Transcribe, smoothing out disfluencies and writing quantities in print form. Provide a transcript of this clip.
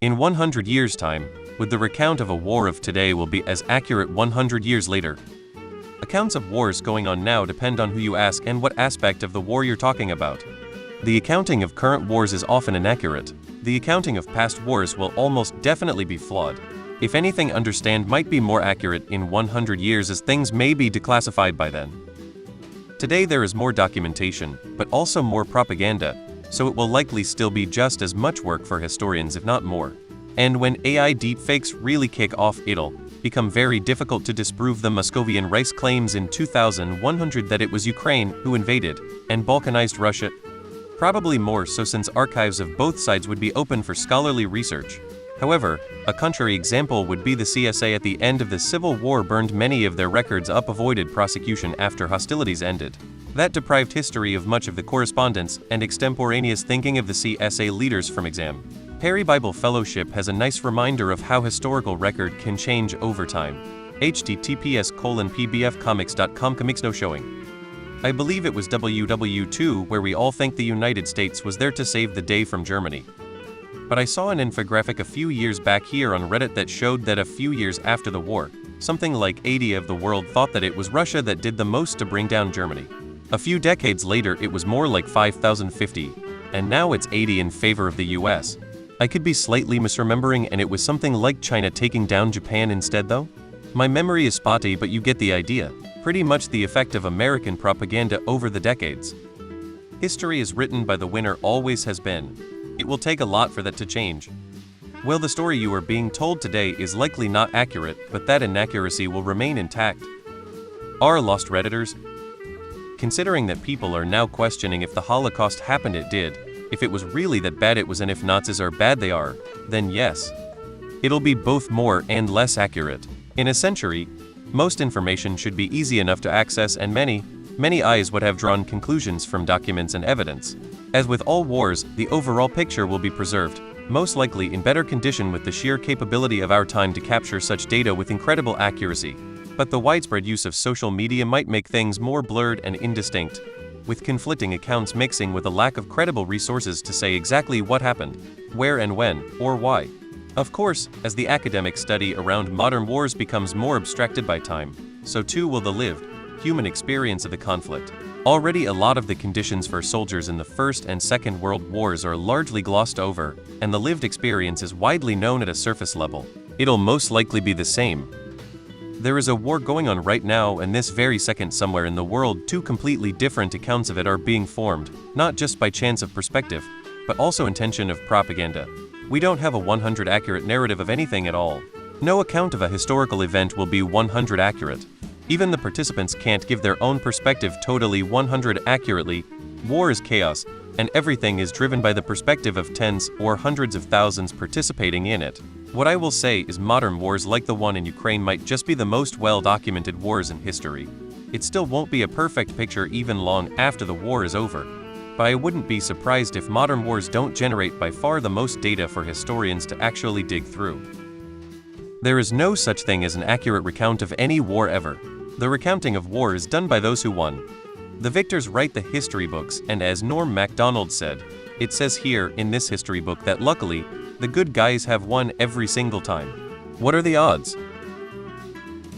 In 100 years' time, would the recount of a war of today will be as accurate 100 years later? Accounts of wars going on now depend on who you ask and what aspect of the war you're talking about. The accounting of current wars is often inaccurate. The accounting of past wars will almost definitely be flawed. If anything, understand might be more accurate in 100 years as things may be declassified by then. Today there is more documentation, but also more propaganda, so it will likely still be just as much work for historians if not more. And when AI deepfakes really kick off, it'll become very difficult to disprove the Moscovian Rice claims in 2100 that it was Ukraine who invaded and balkanized Russia. Probably more so, since archives of both sides would be open for scholarly research. However, a contrary example would be the CSA at the end of the Civil War burned many of their records up, avoided prosecution after hostilities ended. That deprived history of much of the correspondence and extemporaneous thinking of the CSA leaders from exam. Harry Bible Fellowship has a nice reminder of how historical record can change over time. https://pbfcomics.com Comics No Showing. I believe it was WW2 where we all think the United States was there to save the day from Germany. But I saw an infographic a few years back here on Reddit that showed that a few years after the war, something like 80% of the world thought that it was Russia that did the most to bring down Germany. A few decades later it was more like 5,050, and now it's 80% in favor of the US. I could be slightly misremembering and it was something like China taking down Japan instead though? My memory is spotty, but you get the idea. Pretty much the effect of American propaganda over the decades. History is written by the winner, always has been. It will take a lot for that to change. Well, the story you are being told today is likely not accurate, but that inaccuracy will remain intact. Are lost Redditors? Considering that people are now questioning if the Holocaust happened, it did. If it was really that bad it was, and if Nazis are bad they are, then yes. It'll be both more and less accurate. In a century, most information should be easy enough to access, and many eyes would have drawn conclusions from documents and evidence. As with all wars, the overall picture will be preserved, most likely in better condition with the sheer capability of our time to capture such data with incredible accuracy. But the widespread use of social media might make things more blurred and indistinct, with conflicting accounts mixing with a lack of credible resources to say exactly what happened, where and when, or why. Of course, as the academic study around modern wars becomes more abstracted by time, so too will the lived, human experience of the conflict. Already a lot of the conditions for soldiers in the First and Second World Wars are largely glossed over, and the lived experience is widely known at a surface level. It'll most likely be the same. There is a war going on right now, and this very second somewhere in the world two completely different accounts of it are being formed, not just by chance of perspective, but also intention of propaganda. We don't have a 100 accurate narrative of anything at all. No account of a historical event will be 100 accurate. Even the participants can't give their own perspective totally 100 accurately. War is chaos, and everything is driven by the perspective of tens or hundreds of thousands participating in it. What I will say is modern wars like the one in Ukraine might just be the most well-documented wars in history. It still won't be a perfect picture even long after the war is over. But I wouldn't be surprised if modern wars don't generate by far the most data for historians to actually dig through. There is no such thing as an accurate recount of any war ever. The recounting of war is done by those who won. The victors write the history books, and as Norm Macdonald said, it says here in this history book that luckily, the good guys have won every single time. What are the odds?